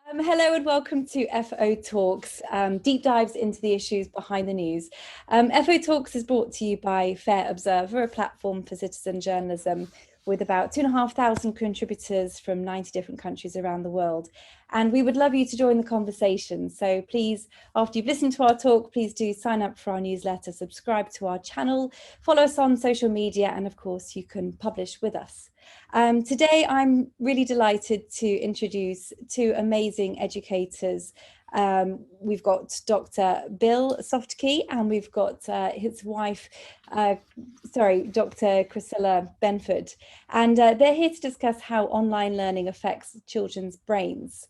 Hello and welcome to FO Talks, deep dives into the issues behind the news. FO Talks is brought to you by Fair Observer, a platform for citizen journalism with about 2,500 contributors from 90 different countries around the world. And we would love you to join the conversation. So please, after you've listened to our talk, please do sign up for our newsletter, subscribe to our channel, follow us on social media, and of course, you can publish with us. Today, I'm really delighted to introduce two amazing educators. We've got Dr. Bill Softky and we've got his wife, Dr. Criscillia Benford. And they're here to discuss how online learning affects children's brains.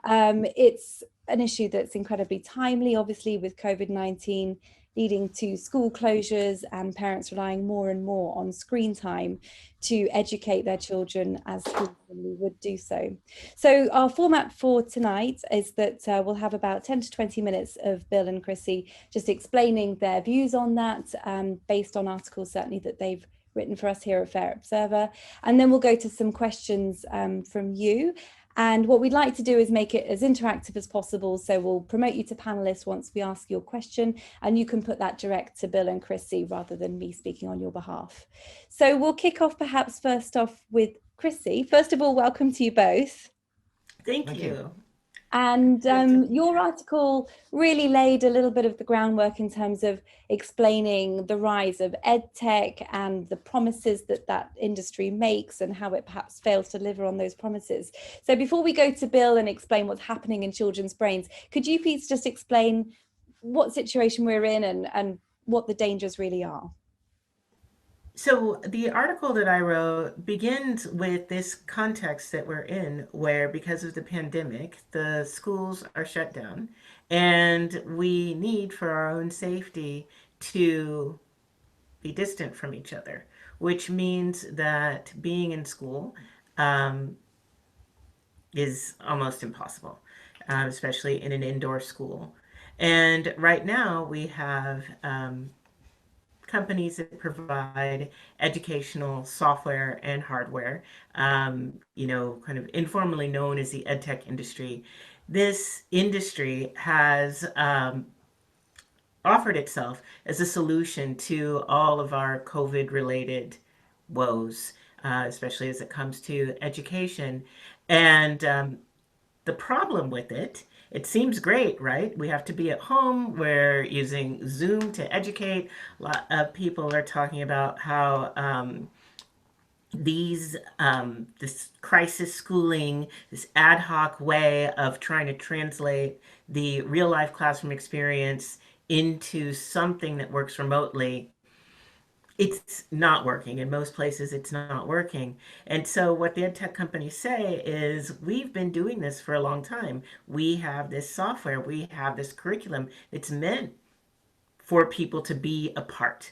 It's an issue that's incredibly timely, obviously, with COVID-19 leading to school closures and parents relying more and more on screen time to educate their children as schools normally would do so. So our format for tonight is that we'll have about 10 to 20 minutes of Bill and Chrissy just explaining their views on that, based on articles certainly that they've written for us here at Fair Observer. And then we'll go to some questions from you. And what we'd like to do is make it as interactive as possible. So we'll promote you to panelists once we ask your question, and you can put that direct to Bill and Chrissy rather than me speaking on your behalf. So we'll kick off perhaps first off with Chrissy. First of all, welcome to you both. Thank you. And your article really laid a little bit of the groundwork in terms of explaining the rise of EdTech and the promises that that industry makes and how it perhaps fails to deliver on those promises. So before we go to Bill and explain what's happening in children's brains, could you please just explain what situation we're in and what the dangers really are? So, the article that I wrote begins with this context that we're in, where because of the pandemic, the schools are shut down, and we need, for our own safety, to be distant from each other, which means that being in school is almost impossible, especially in an indoor school. And right now, we have companies that provide educational software and hardware, kind of informally known as the edtech industry. This industry has offered itself as a solution to all of our COVID related woes, especially as it comes to education. And the problem with it, it seems great, right? We have to be at home. We're using Zoom to educate. A lot of people are talking about how this crisis schooling, this ad hoc way of trying to translate the real life classroom experience into something that works remotely, it's not working. In most places, it's not working. And so, what the ed tech companies say is, we've been doing this for a long time. We have this software, we have this curriculum. It's meant for people to be a part.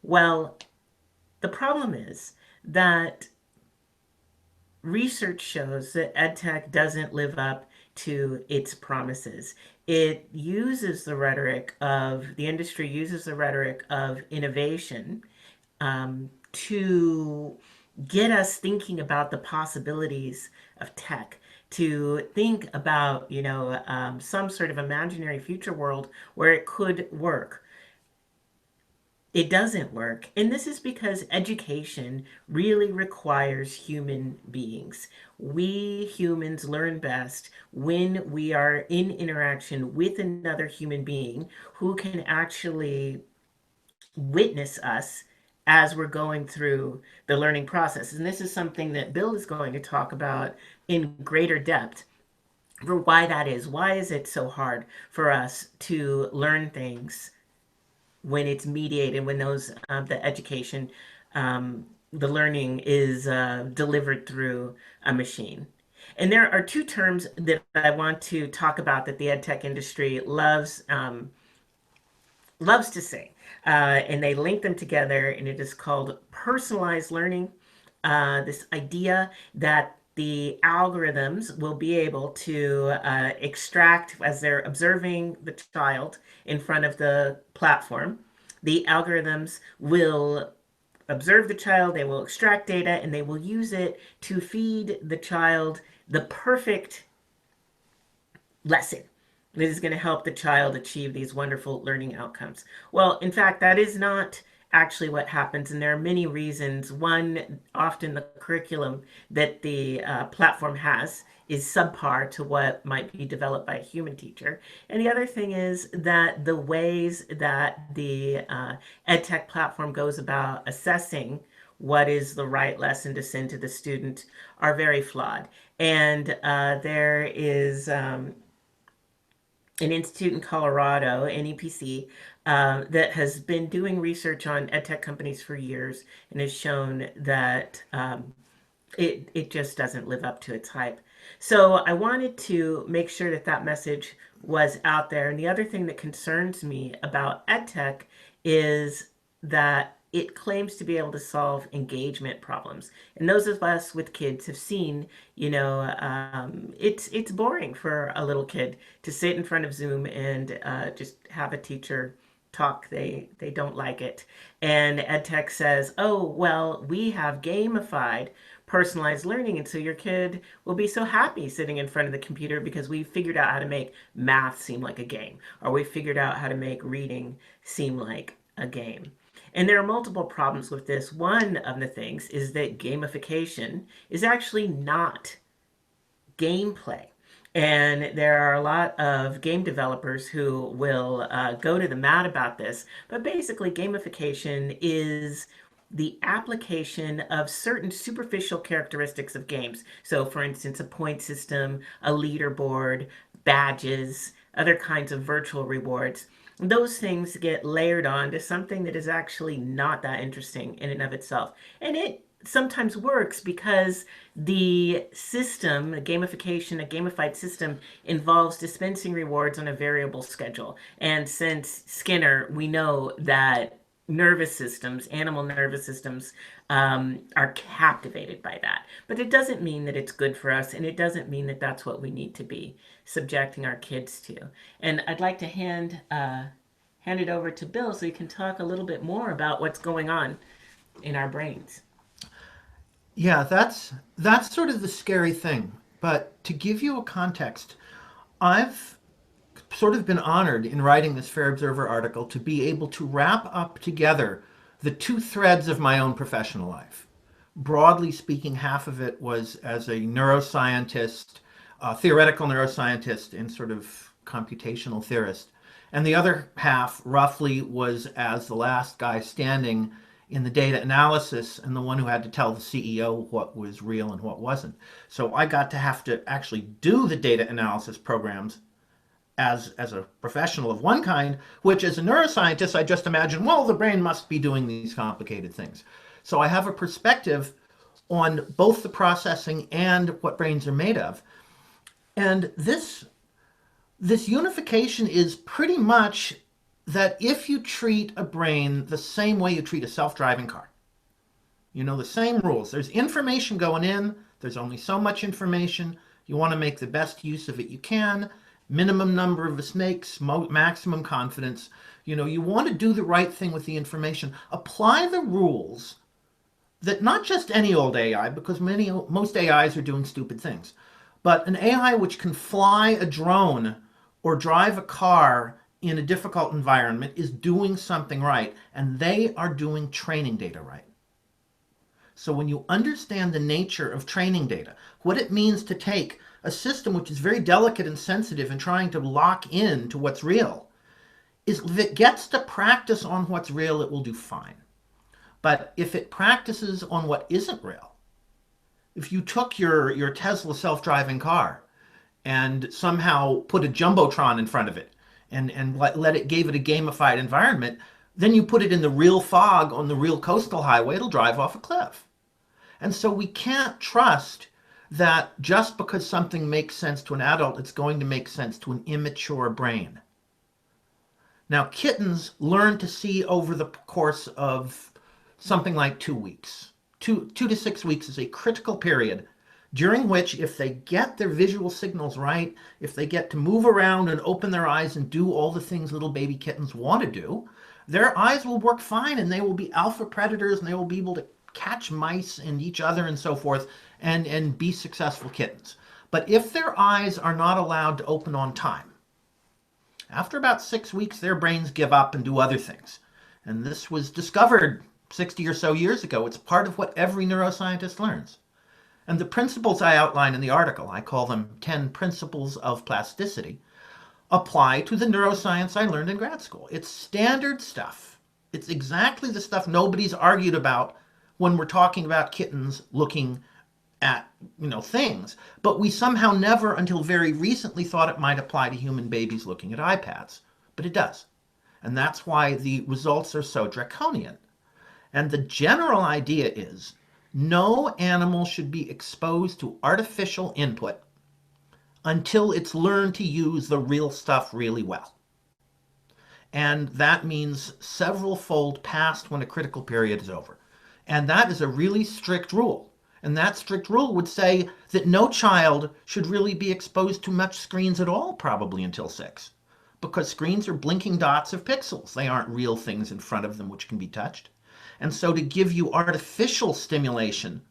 Well, the problem is that research shows that ed tech doesn't live up to its promises. It uses the rhetoric of, the industry uses the rhetoric of innovation to get us thinking about the possibilities of tech, to think about, some sort of imaginary future world where it could work. It doesn't work. And this is because education really requires human beings. We humans learn best when we are in interaction with another human being who can actually witness us as we're going through the learning process. And this is something that Bill is going to talk about in greater depth for why that is. Why is it so hard for us to learn things when it's mediated, when the education, the learning is delivered through a machine? And there are two terms that I want to talk about that the ed tech industry loves to say, and they link them together, and it is called personalized learning. This idea that the algorithms will be able to extract, as they're observing the child in front of the platform, the algorithms will observe the child, they will extract data, and they will use it to feed the child the perfect lesson that is going to help the child achieve these wonderful learning outcomes. Well, in fact, that is not actually what happens, and there are many reasons. One, often the curriculum that the platform has is subpar to what might be developed by a human teacher. And the other thing is that the ways that the EdTech platform goes about assessing what is the right lesson to send to the student are very flawed. And there is an institute in Colorado, NEPC, that has been doing research on edtech companies for years and has shown that it just doesn't live up to its hype. So I wanted to make sure that that message was out there. And the other thing that concerns me about edtech is that it claims to be able to solve engagement problems. And those of us with kids have seen, it's boring for a little kid to sit in front of Zoom and just have a teacher talk. They don't like it. And EdTech says, oh, well, we have gamified personalized learning, and so your kid will be so happy sitting in front of the computer because we figured out how to make math seem like a game, or we figured out how to make reading seem like a game. And there are multiple problems with this. One of the things is that gamification is actually not gameplay. And there are a lot of game developers who will go to the mat about this. But basically, gamification is the application of certain superficial characteristics of games. So, for instance, a point system, a leaderboard, badges, other kinds of virtual rewards. Those things get layered on to something that is actually not that interesting in and of itself. And it sometimes works because the system, a gamification, a gamified system, involves dispensing rewards on a variable schedule. And since Skinner, we know that nervous systems, animal nervous systems, are captivated by that. But it doesn't mean that it's good for us, and it doesn't mean that that's what we need to be subjecting our kids to. And I'd like to hand it over to Bill so he can talk a little bit more about what's going on in our brains. Yeah, that's sort of the scary thing. But to give you a context, I've sort of been honored in writing this Fair Observer article to be able to wrap up together the two threads of my own professional life. Broadly speaking, half of it was as a neuroscientist, a theoretical neuroscientist and sort of computational theorist. And the other half, roughly, was as the last guy standing in the data analysis and the one who had to tell the CEO what was real and what wasn't. So I got to have to actually do the data analysis programs as a professional of one kind, which as a neuroscientist, I just imagine, well, the brain must be doing these complicated things. So I have a perspective on both the processing and what brains are made of. And this unification is pretty much that if you treat a brain the same way you treat a self-driving car, the same rules. There's information going in. There's only so much information. You want to make the best use of it you can. Minimum number of mistakes, maximum confidence. You want to do the right thing with the information. Apply the rules that not just any old AI, because most AIs are doing stupid things, but an AI which can fly a drone or drive a car in a difficult environment is doing something right, and they are doing training data right. So when you understand the nature of training data, what it means to take a system which is very delicate and sensitive and trying to lock in to what's real, is if it gets to practice on what's real, it will do fine. But if it practices on what isn't real, if you took your Tesla self-driving car and somehow put a jumbotron in front of it and gave it a gamified environment, then you put it in the real fog on the real coastal highway, it'll drive off a cliff. And so we can't trust that just because something makes sense to an adult, it's going to make sense to an immature brain. Now, kittens learn to see over the course of something like 2 weeks. 2 to 6 weeks is a critical period during which, if they get their visual signals right, if they get to move around and open their eyes and do all the things little baby kittens want to do, their eyes will work fine and they will be alpha predators and they will be able to catch mice and each other and so forth and be successful kittens. But if their eyes are not allowed to open on time, after about 6 weeks, their brains give up and do other things. And this was discovered 60 or so years ago. It's part of what every neuroscientist learns. And the principles I outline in the article, I call them 10 principles of plasticity, apply to the neuroscience I learned in grad school. It's standard stuff. It's exactly the stuff nobody's argued about when we're talking about kittens looking at, things. But we somehow never, until very recently, thought it might apply to human babies looking at iPads. But it does. And that's why the results are so draconian. And the general idea is no animal should be exposed to artificial input until it's learned to use the real stuff really well. And that means several fold past when a critical period is over. And that is a really strict rule. And that strict rule would say that no child should really be exposed to much screens at all, probably until 6. Because screens are blinking dots of pixels. They aren't real things in front of them which can be touched. And so to give you artificial stimulation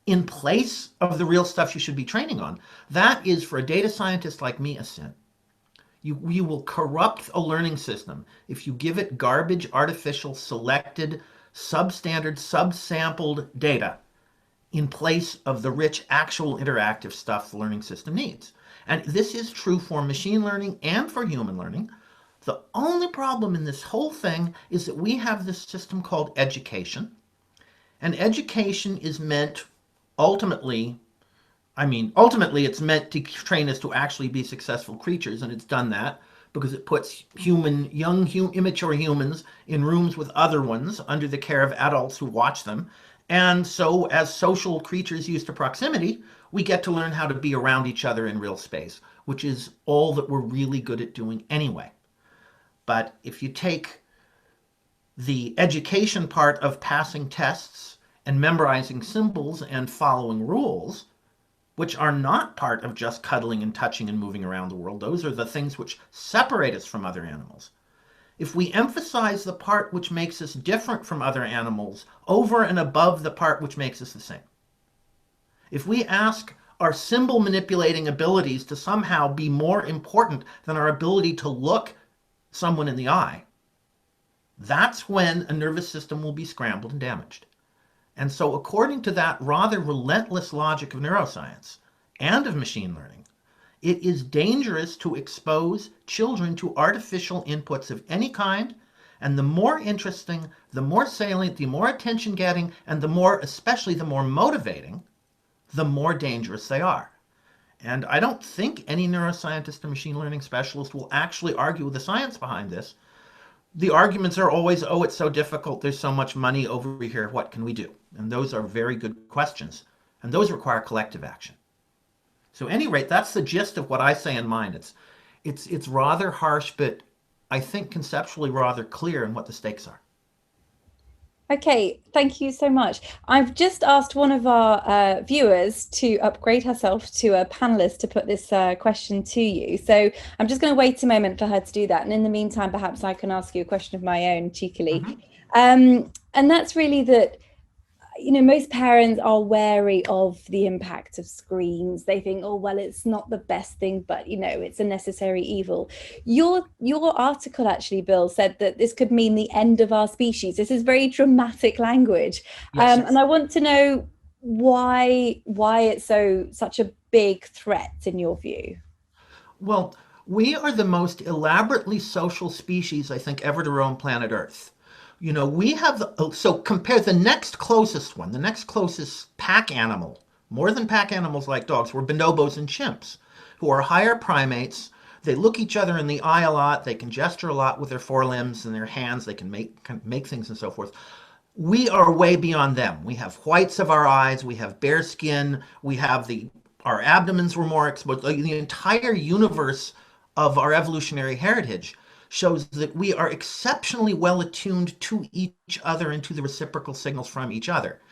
in place of the real stuff you should be training on, that is, for a data scientist like me, a sin. You will corrupt a learning system if you give it garbage, artificial, selected, substandard, subsampled data in place of the rich, actual interactive stuff the learning system needs. And this is true for machine learning and for human learning. The only problem in this whole thing is that we have this system called education. And education is meant ultimately it's meant to train us to actually be successful creatures, and it's done that because it puts immature humans in rooms with other ones under the care of adults who watch them. And so as social creatures used to proximity, we get to learn how to be around each other in real space, which is all that we're really good at doing anyway. But if you take the education part of passing tests and memorizing symbols and following rules, which are not part of just cuddling and touching and moving around the world, those are the things which separate us from other animals. If we emphasize the part which makes us different from other animals over and above the part which makes us the same, if we ask our symbol manipulating abilities to somehow be more important than our ability to look someone in the eye, that's when a nervous system will be scrambled and damaged. And so according to that rather relentless logic of neuroscience and of machine learning, it is dangerous to expose children to artificial inputs of any kind. And the more interesting, the more salient, the more attention getting, and especially the more motivating, the more dangerous they are. And I don't think any neuroscientist or machine learning specialist will actually argue with the science behind this. The arguments are always, oh, it's so difficult, there's so much money over here, what can we do? And those are very good questions. And those require collective action. So at any rate, that's the gist of what I say in mine. It's rather harsh, but I think conceptually rather clear in what the stakes are. Okay, thank you so much. I've just asked one of our viewers to upgrade herself to a panelist to put this question to you. So I'm just going to wait a moment for her to do that. And in the meantime, perhaps I can ask you a question of my own cheekily. And that's really that, most parents are wary of the impact of screens. They think, oh, well, it's not the best thing, but, it's a necessary evil. Your article actually, Bill, said that this could mean the end of our species. This is very dramatic language. Yes. And I want to know why it's such a big threat in your view. Well, we are the most elaborately social species, I think, ever to roam planet Earth. We have, so compare the next closest one, the next closest pack animal, more than pack animals like dogs, were bonobos and chimps, who are higher primates. They look each other in the eye a lot. They can gesture a lot with their forelimbs and their hands. They can make things and so forth. We are way beyond them. We have whites of our eyes. We have bare skin. We have our abdomens were more exposed. The entire universe of our evolutionary heritage shows that we are exceptionally well attuned to each other and to the reciprocal signals from each other.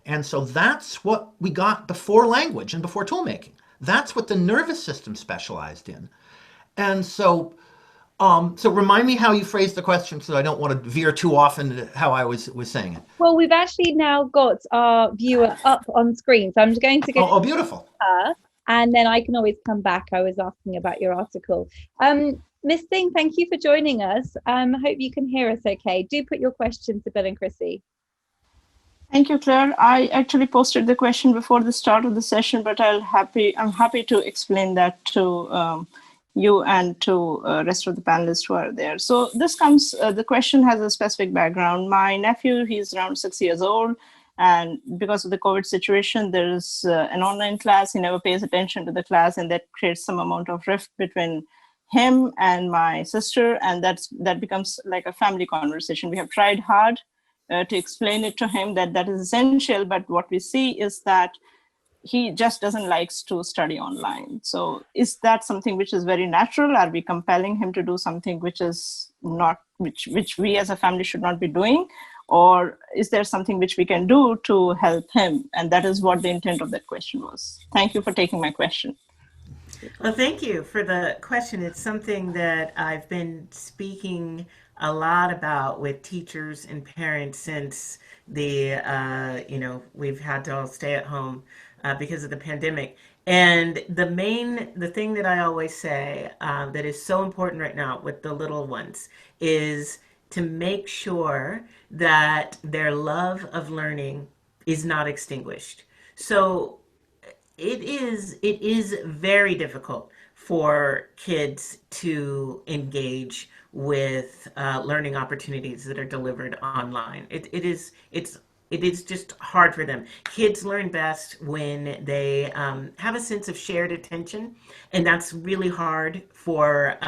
And so that's what we got before language and before tool making. That's what the nervous system specialized in. And so remind me how you phrased the question, because I don't want to veer too often into how I was saying it. Well, we've actually now got our viewer up on screen, so I'm just going to go. Oh, beautiful. and then I can always come back. I was asking about your article. Miss Singh, thank you for joining us. I hope you can hear us okay. Do put your questions to Bill and Chrissy. Thank you, Claire. I actually posted the question before the start of the session, but I'm happy to explain that to you and to rest of the panelists who are there. So this comes, the question has a specific background. My nephew, he's around 6 years old, and because of the COVID situation, there's an online class. He never pays attention to the class, and that creates some amount of rift between him and my sister, and that becomes like a family conversation. We have tried hard to explain it to him that is essential, but what we see is that he just doesn't like to study online. So is that something which is very natural? Are we compelling him to do something which is not, which we as a family should not be doing? Or is there something which we can do to help him? And that is what the intent of that question was. Thank you for taking my question. Well, thank you for the question. It's something that I've been speaking a lot about with teachers and parents since we've had to all stay at home because of the pandemic. And the thing that I always say that is so important right now with the little ones is to make sure that their love of learning is not extinguished. So it is very difficult for kids to engage with learning opportunities that are delivered online. It is just hard for them. Kids learn best when they have a sense of shared attention, and that's really hard for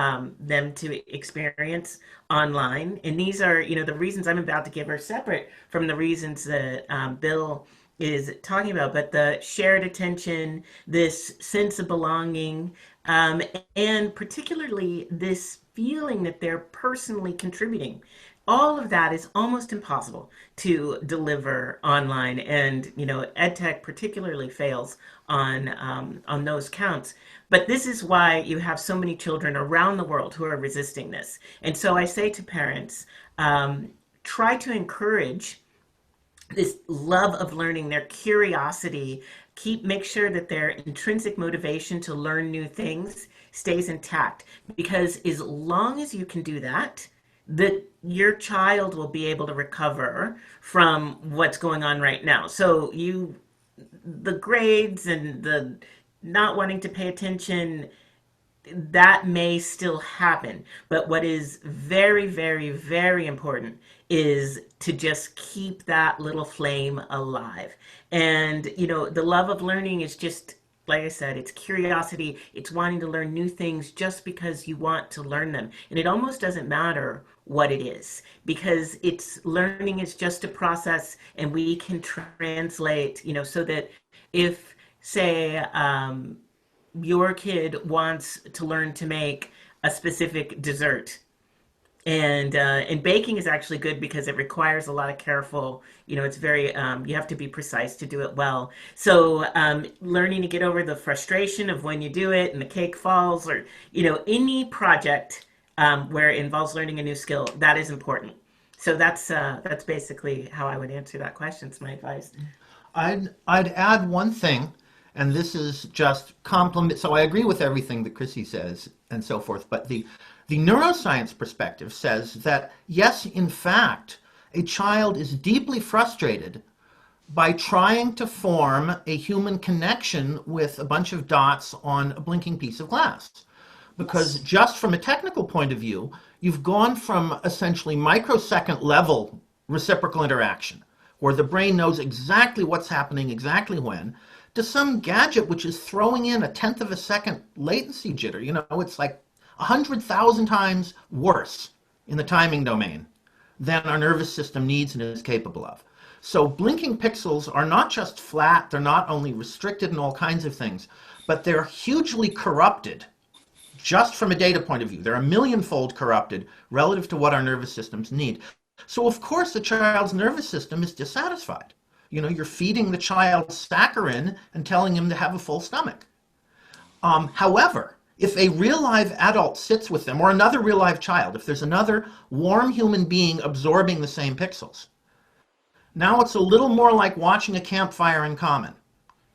them to experience online. And these are, the reasons I'm about to give are separate from the reasons that Bill is talking about, but the shared attention, this sense of belonging, and particularly this feeling that they're personally contributing. All of that is almost impossible to deliver online, and Edtech particularly fails on those counts. But this is why you have so many children around the world who are resisting this. And so I say to parents, try to encourage this love of learning, their curiosity, make sure that their intrinsic motivation to learn new things stays intact. Because as long as you can do that, your child will be able to recover from what's going on right now. So the grades and the not wanting to pay attention, that may still happen. But what is very, very, very important is to just keep that little flame alive. And, the love of learning is just, like I said, it's curiosity. It's wanting to learn new things just because you want to learn them. And it almost doesn't matter what it is, because learning is just a process, and we can translate, so that if, say, your kid wants to learn to make a specific dessert, and baking is actually good because it requires a lot of careful, it's very, you have to be precise to do it well. So learning to get over the frustration of when you do it and the cake falls, or, any project where it involves learning a new skill, that is important. So that's basically how I would answer that question. It's my advice. I'd add one thing, and this is just compliment. So I agree with everything that Chrissy says and so forth, but the neuroscience perspective says that, yes, in fact, a child is deeply frustrated by trying to form a human connection with a bunch of dots on a blinking piece of glass. Because just from a technical point of view, you've gone from essentially microsecond level reciprocal interaction, where the brain knows exactly what's happening, exactly when, to some gadget which is throwing in a tenth of a second latency jitter. It's like 100,000 times worse in the timing domain than our nervous system needs and is capable of. So blinking pixels are not just flat, they're not only restricted in all kinds of things, but they're hugely corrupted just from a data point of view. They're a millionfold corrupted relative to what our nervous systems need. So of course the child's nervous system is dissatisfied. You're feeding the child saccharin and telling him to have a full stomach. However, if a real live adult sits with them, or another real live child, if there's another warm human being absorbing the same pixels, now it's a little more like watching a campfire in common.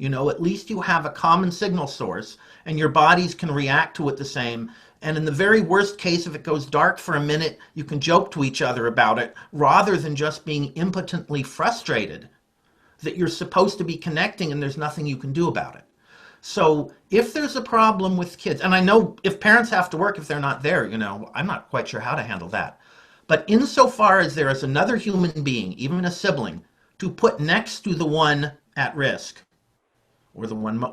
At least you have a common signal source and your bodies can react to it the same. And in the very worst case, if it goes dark for a minute, you can joke to each other about it rather than just being impotently frustrated that you're supposed to be connecting and there's nothing you can do about it. So if there's a problem with kids, and I know if parents have to work, if they're not there, I'm not quite sure how to handle that. But insofar as there is another human being, even a sibling, to put next to the one at risk, or the one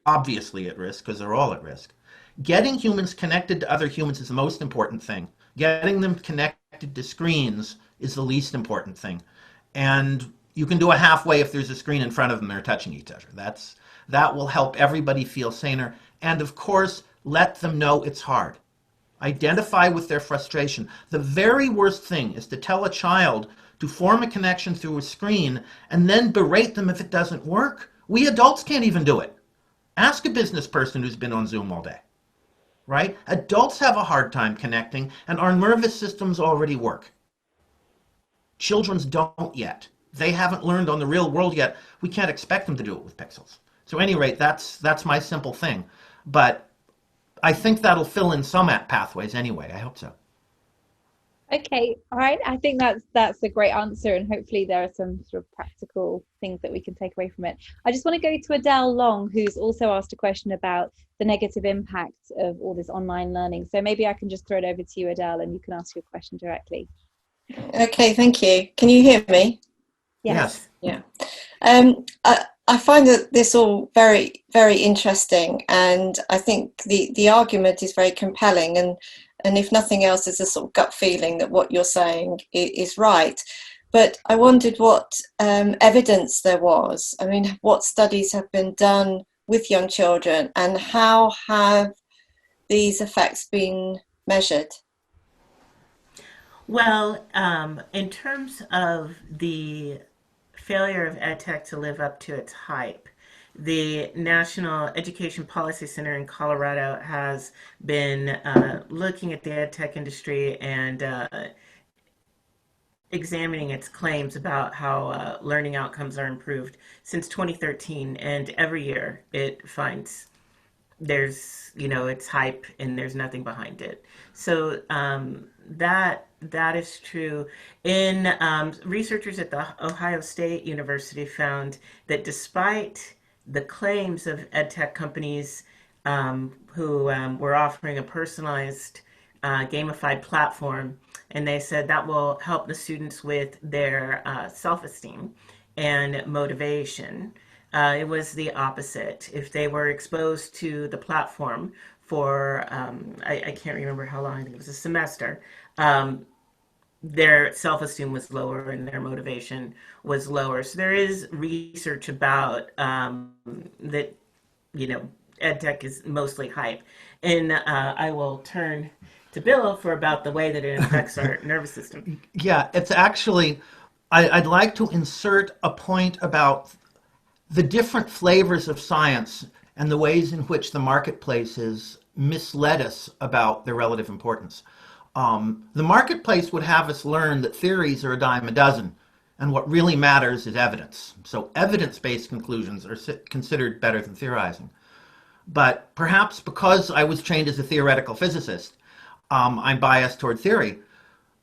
obviously at risk, because they're all at risk, getting humans connected to other humans is the most important thing. Getting them connected to screens is the least important thing. And you can do it halfway if there's a screen in front of them, they're touching each other. That will help everybody feel saner. And of course, let them know it's hard. Identify with their frustration. The very worst thing is to tell a child to form a connection through a screen and then berate them if it doesn't work. We adults can't even do it. Ask a business person who's been on Zoom all day, right? Adults have a hard time connecting and our nervous systems already work. Children's don't yet. They haven't learned on the real world yet. We can't expect them to do it with pixels. So at any rate, that's my simple thing. But I think that'll fill in some pathways anyway. I hope so. Okay, all right. I think that's a great answer, and hopefully there are some sort of practical things that we can take away from it. I just want to go to Adele Long, who's also asked a question about the negative impact of all this online learning. So maybe I can just throw it over to you, Adele, and you can ask your question directly. Okay, thank you. Can you hear me? Yes. Yeah. I find that this all very, very interesting, and I think the argument is very compelling, and if nothing else, there's a sort of gut feeling that what you're saying is right. But I wondered what evidence there was. I mean, what studies have been done with young children, and how have these effects been measured? Well, in terms of the failure of EdTech to live up to its hype, the National Education Policy Center in Colorado has been looking at the EdTech industry and examining its claims about how learning outcomes are improved since 2013. And every year it finds there's, it's hype and there's nothing behind it. So that is true. In researchers at the Ohio State University found that despite the claims of EdTech companies who were offering a personalized gamified platform, and they said that will help the students with their self-esteem and motivation. It was the opposite. If they were exposed to the platform for, I can't remember how long, I think it was a semester, their self-esteem was lower and their motivation was lower. So there is research about that, EdTech is mostly hype. And I will turn to Bill for about the way that it affects our nervous system. Yeah, it's actually, I'd like to insert a point about the different flavors of science and the ways in which the marketplace has misled us about their relative importance. The marketplace would have us learn that theories are a dime a dozen, and what really matters is evidence. So evidence-based conclusions are considered better than theorizing. But perhaps because I was trained as a theoretical physicist, I'm biased toward theory.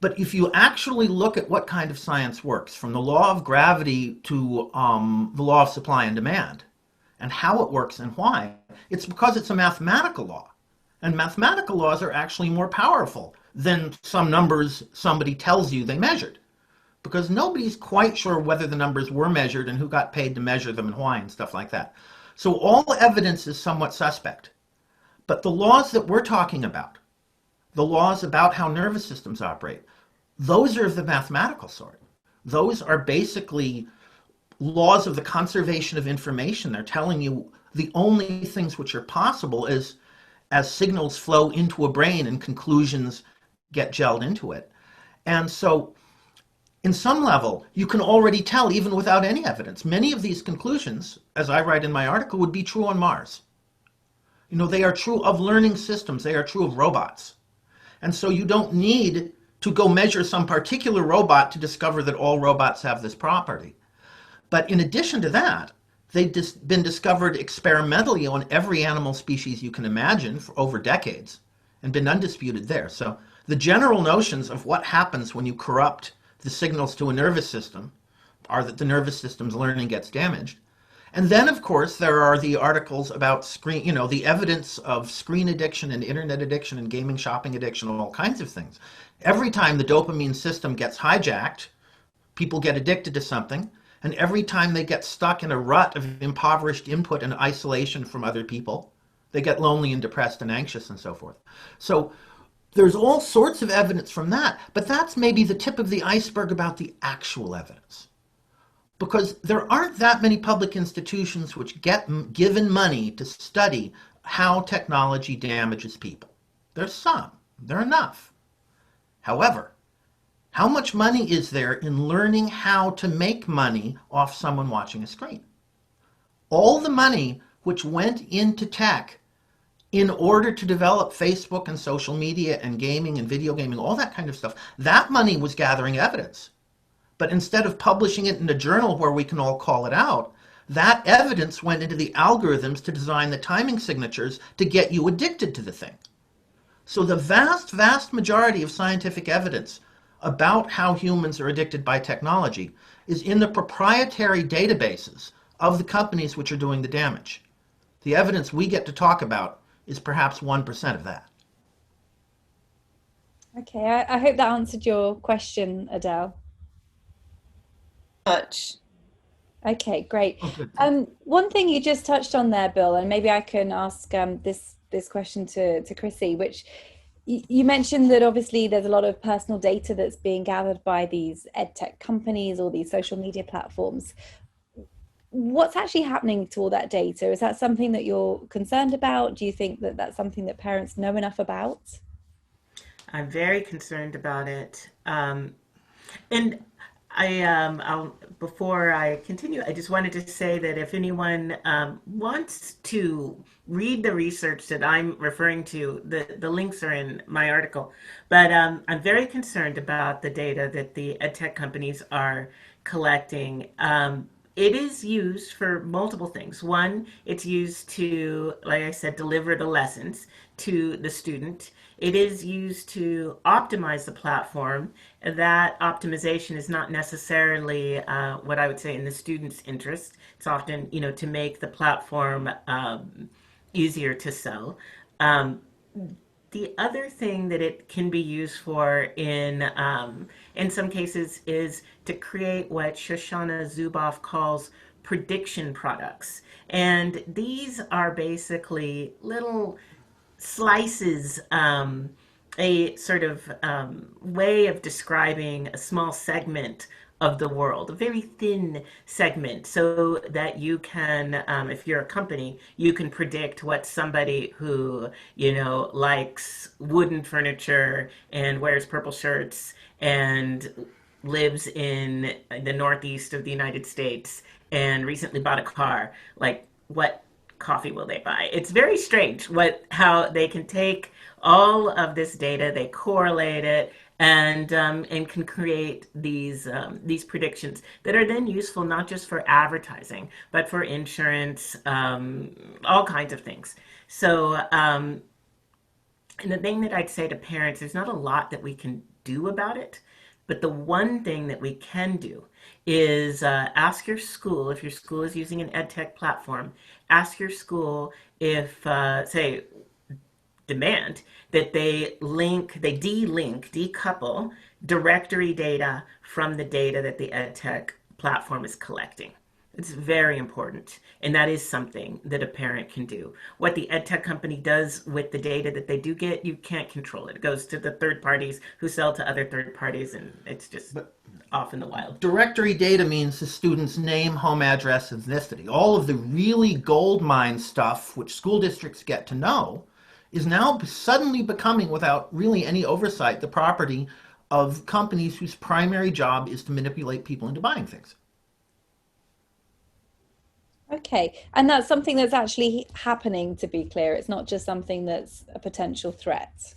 But if you actually look at what kind of science works, from the law of gravity to the law of supply and demand, and how it works and why, it's because it's a mathematical law. And mathematical laws are actually more powerful than some numbers somebody tells you they measured. Because nobody's quite sure whether the numbers were measured and who got paid to measure them and why and stuff like that. So all evidence is somewhat suspect. But the laws that we're talking about, the laws about how nervous systems operate, those are of the mathematical sort. Those are basically laws of the conservation of information. They're telling you the only things which are possible is as signals flow into a brain and conclusions get gelled into it. And so in some level, you can already tell, even without any evidence, many of these conclusions, as I write in my article, would be true on Mars. They are true of learning systems. They are true of robots. And so you don't need to go measure some particular robot to discover that all robots have this property. But in addition to that, They've been discovered experimentally on every animal species you can imagine for over decades and been undisputed there. So the general notions of what happens when you corrupt the signals to a nervous system are that the nervous system's learning gets damaged. And then, of course, there are the articles about screen, the evidence of screen addiction and internet addiction and gaming, shopping addiction, all kinds of things. Every time the dopamine system gets hijacked, people get addicted to something. And every time they get stuck in a rut of impoverished input and isolation from other people, they get lonely and depressed and anxious and so forth. So there's all sorts of evidence from that, but that's maybe the tip of the iceberg about the actual evidence. Because there aren't that many public institutions which get given money to study how technology damages people. There's some. They're enough. However, how much money is there in learning how to make money off someone watching a screen? All the money which went into tech in order to develop Facebook and social media and gaming and video gaming, all that kind of stuff, that money was gathering evidence. But instead of publishing it in a journal where we can all call it out, that evidence went into the algorithms to design the timing signatures to get you addicted to the thing. So the vast, vast majority of scientific evidence about how humans are addicted by technology is in the proprietary databases of the companies which are doing the damage. The evidence we get to talk about is perhaps 1% of that. Okay, I hope that answered your question, Adele. Much. Okay, great. Oh, good. One thing you just touched on there, Bill, and maybe I can ask this question to Chrissy, which you mentioned that obviously there's a lot of personal data that's being gathered by these edtech companies or these social media platforms. What's actually happening to all that data? Is that something that you're concerned about? Do you think that that's something that parents know enough about? I'm very concerned about it. And before I continue, I just wanted to say that if anyone wants to read the research that I'm referring to, the links are in my article. But I'm very concerned about the data that the edtech companies are collecting. It is used for multiple things. One, it's used to, like I said, deliver the lessons to the student. It is used to optimize the platform. That optimization is not necessarily what I would say in the student's interest. It's often, to make the platform easier to sell. The other thing that it can be used for in some cases is to create what Shoshana Zuboff calls prediction products. And these are basically little slices, a sort of way of describing a small segment of the world, a very thin segment, so that you can, if you're a company, you can predict what somebody who, likes wooden furniture and wears purple shirts and lives in the northeast of the United States and recently bought a car, like what coffee will they buy? It's very strange how they can take all of this data, they correlate it, and can create these predictions that are then useful not just for advertising, but for insurance, all kinds of things. So, and the thing that I'd say to parents, there's not a lot that we can do about it, but the one thing that we can do is ask your school, if your school is using an edtech platform, ask your school if, demand that they decouple directory data from the data that the edtech platform is collecting. It's very important, and that is something that a parent can do. What the edtech company does with the data that they do get, you can't control it. It goes to the third parties who sell to other third parties, and it's just off in the wild. Directory data means the student's name, home address, ethnicity. All of the really gold mine stuff, which school districts get to know, is now suddenly becoming, without really any oversight, the property of companies whose primary job is to manipulate people into buying things. Okay, and that's something that's actually happening, to be clear. It's not just something that's a potential threat.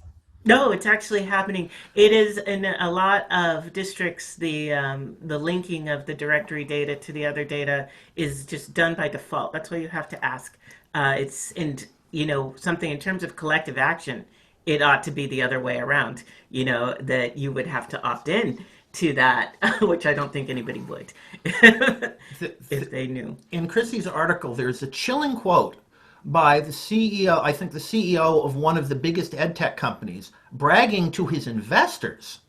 No, it's actually happening. It is in a lot of districts. The linking of the directory data to the other data is just done by default. That's why you have to ask. It's in something in terms of collective action. It ought to be the other way around. That you would have to opt in to that, which I don't think anybody would if they knew. In Chrissy's article, there's a chilling quote by the CEO, I think the CEO of one of the biggest edtech companies, bragging to his investors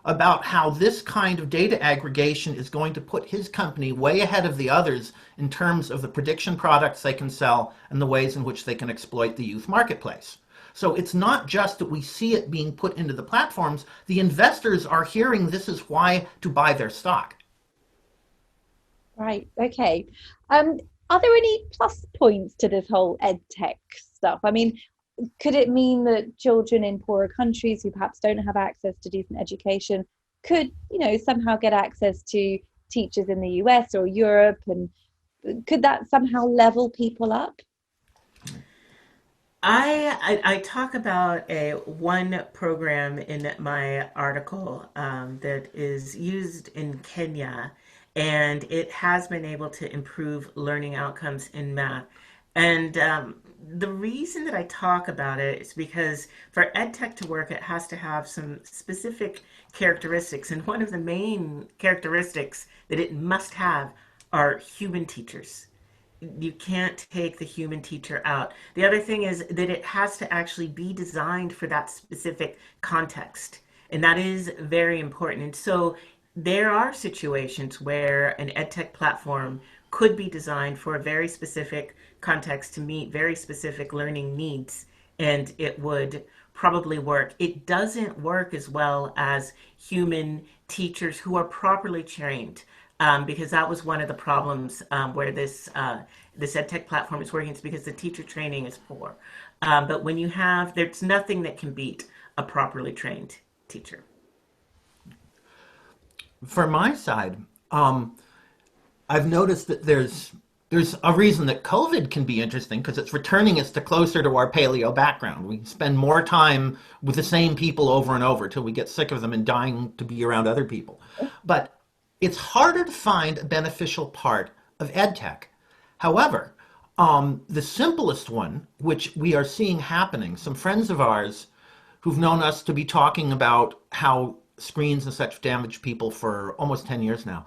about how this kind of data aggregation is going to put his company way ahead of the others in terms of the prediction products they can sell and the ways in which they can exploit the youth marketplace. So it's not just that we see it being put into the platforms, the investors are hearing this is why to buy their stock. Right. Okay. Are there any plus points to this whole ed tech stuff? I mean, could it mean that children in poorer countries who perhaps don't have access to decent education could, somehow get access to teachers in the US or Europe, and could that somehow level people up? I talk about one program in my article that is used in Kenya, and it has been able to improve learning outcomes in math. And the reason that I talk about it is because for EdTech to work, it has to have some specific characteristics. And one of the main characteristics that it must have are human teachers. You can't take the human teacher out. The other thing is that it has to actually be designed for that specific context. And that is very important. And so there are situations where an EdTech platform could be designed for a very specific context to meet very specific learning needs, and it would probably work. It doesn't work as well as human teachers who are properly trained. Because that was one of the problems where this EdTech platform is working. It's because the teacher training is poor. But when there's nothing that can beat a properly trained teacher. For my side, I've noticed that there's a reason that COVID can be interesting because it's returning us to closer to our paleo background. We spend more time with the same people over and over till we get sick of them and dying to be around other people. But it's harder to find a beneficial part of EdTech. However, the simplest one, which we are seeing happening, some friends of ours who've known us to be talking about how screens and such damage people for almost 10 years now,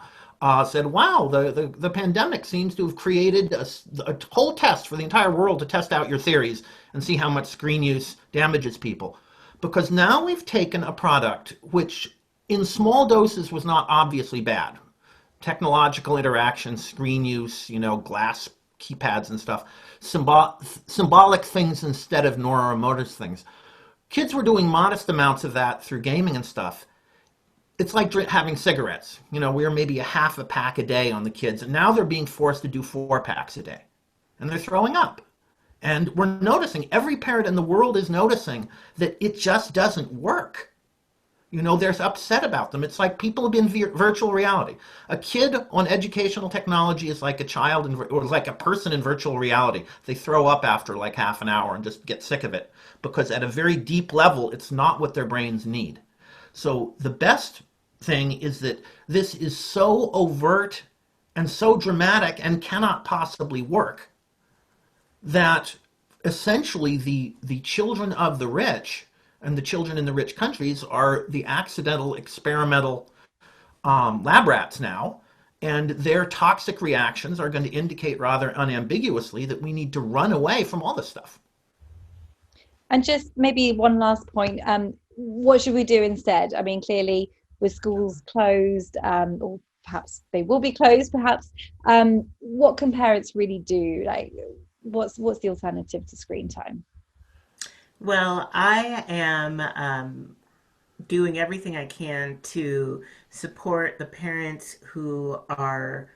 said, wow, the pandemic seems to have created a whole test for the entire world to test out your theories and see how much screen use damages people. Because now we've taken a product which in small doses was not obviously bad. Technological interactions, screen use, glass keypads and stuff, symbolic things instead of neuromotor things. Kids were doing modest amounts of that through gaming and stuff. It's like having cigarettes. We were maybe a half a pack a day on the kids, and now they're being forced to do 4 packs a day. And they're throwing up. And we're noticing, every parent in the world is noticing that it just doesn't work. They're upset about them. It's like people in virtual reality. A kid on educational technology is like a child or like a person in virtual reality. They throw up after like half an hour and just get sick of it because at a very deep level, it's not what their brains need. So the best thing is that this is so overt and so dramatic and cannot possibly work that essentially the children of the rich and the children in the rich countries are the accidental experimental lab rats now, and their toxic reactions are going to indicate rather unambiguously that we need to run away from all this stuff. And just maybe one last point, what should we do instead? I mean, clearly with schools closed, or perhaps they will be closed, perhaps, what can parents really do? Like, what's the alternative to screen time? Well, I am doing everything I can to support the parents who are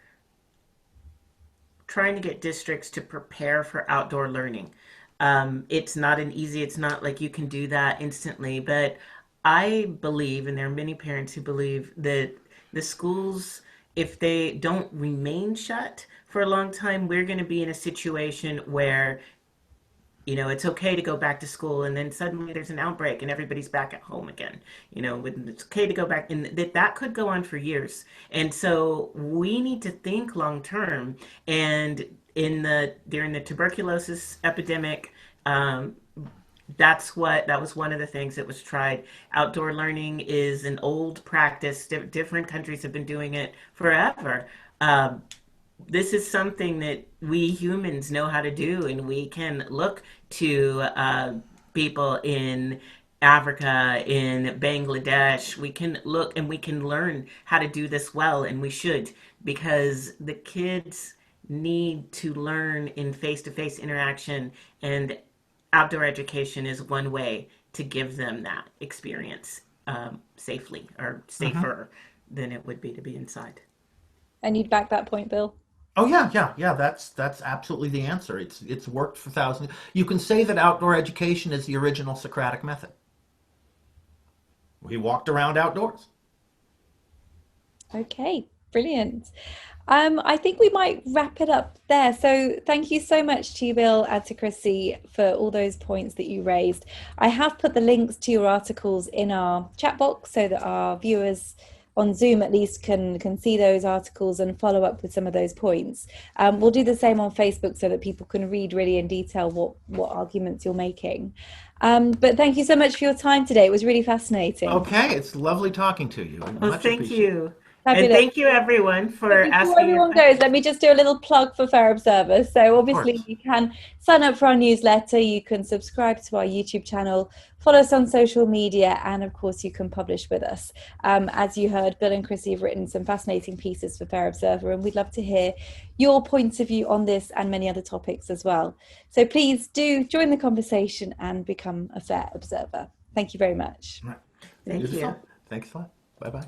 trying to get districts to prepare for outdoor learning. It's not like you can do that instantly, but I believe, and there are many parents who believe, that the schools, if they don't remain shut for a long time, we're going to be in a situation where you know, it's okay to go back to school, and then suddenly there's an outbreak and everybody's back at home again. You know, it's okay to go back, and that could go on for years. And so we need to think long term. And during the tuberculosis epidemic, that was one of the things that was tried. Outdoor learning is an old practice. Different countries have been doing it forever. This is something that we humans know how to do, and we can look to people in Africa, in Bangladesh. We can look and we can learn how to do this well, and we should, because the kids need to learn in face-to-face interaction, and outdoor education is one way to give them that experience safely, or safer than it would be to be inside. And you'd back that point, Bill? Oh yeah. That's absolutely the answer. It's worked for thousands. You can say that outdoor education is the original Socratic method. We walked around outdoors. Okay, brilliant. I think we might wrap it up there. So thank you so much to you, Bill, and to Chrissy, for all those points that you raised. I have put the links to your articles in our chat box so that our viewers on Zoom at least can see those articles and follow up with some of those points. We'll do the same on Facebook so that people can read really in detail what arguments you're making. But thank you so much for your time today. It was really fascinating. Okay, it's lovely talking to you. Well, Much thank appreciated. you. Fabulous. And thank you, everyone, for Before asking. everyone goes, let me just do a little plug for Fair Observer. So obviously you can sign up for our newsletter, you can subscribe to our YouTube channel, follow us on social media, and of course you can publish with us. As you heard, Bill and Chrissy have written some fascinating pieces for Fair Observer, and we'd love to hear your points of view on this and many other topics as well. So please do join the conversation and become a Fair Observer. Thank you very much. Thank you. Thanks a lot. Bye-bye.